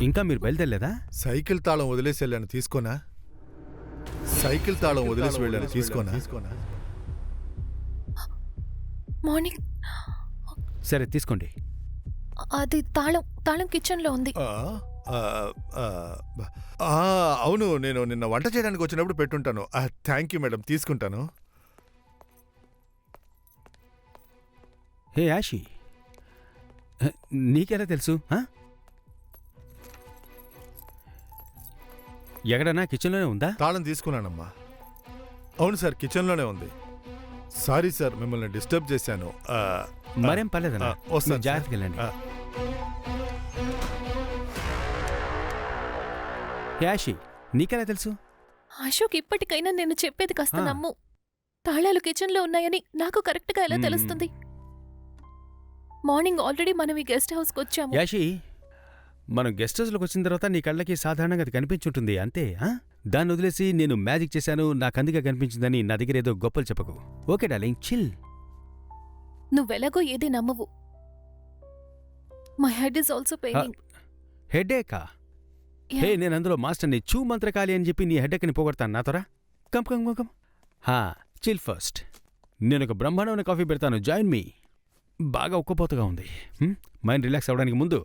ఇంకా మీరు బయలుదేరలేదా? సైకిల్ తాళం వదిలేసి వెళ్ళాను, తీసుకోనా? సైకిల్ తాళం వదిలేసి వెళ్ళాను, తీసుకోనా? మార్నింగ్ సరే తీసుకోండి. అది తాళం తాళం కిచెన్లో ఉంది. ఆ, ఆ, ఆ, ఆ, అవును, నేను నిన్న వంట చేయడానికి వచ్చినప్పుడు పెట్టుంటాను. థ్యాంక్ యూ మేడం, తీసుకుంటాను. హే యాషి, నీకెలా తెలుసు? ఎక్కడన్నా కిచెన్లోనే ఉందా? తాళం తీసుకున్నానమ్మా. అవును సార్, కిచెన్లోనే ఉంది. సారీ సార్, మిమ్మల్ని డిస్టర్బ్ చేశాను. మరేం పర్లేదన్నా, వస్తాను, జాగ్రత్తగా వెళ్ళండి. యాషి, నీకెలా తెలుసు? అశోక్, ఇప్పటికైనా నేను చెప్పేది కాస్త నమ్ము. తాళాలు కిచెన్లో ఉన్నాయని నాకు కరెక్ట్గా ఎలా తెలుస్తుంది? మార్నింగ్ ఆల్రెడీ మనం ఈ గెస్ట్ హౌస్కి వచ్చాము. యాషి, మనం గెస్ట్ హౌస్లోకి వచ్చిన తర్వాత నీ కళ్ళకి సాధారణంగా అది కనిపించుంటుంది అంతే. దాన్ని వదిలేసి నేను మ్యాజిక్ చేశాను, నాకు అందుకే కనిపించిందని నా దగ్గర ఏదో గొప్పలు చెప్పకు. Okay darling, chill. నువ్వెలాగో ఏది నమ్మవు. My head is also paining. హెడేకా? హే, నేను అందులో మాస్టర్ని, చూ మంత్రకాళి అని చెప్పి నీ హెడేక్ని పోగొడతాను నాతోరా. Come come come come. Chill first. నేను ఒక బ్రహ్మాండమైన కాఫీ పెడతాను, జాయిన్ మీ. బాగా ఉక్కపోతగా ఉంది. మైండ్ రిలాక్స్ అవ్వడానికి ముందు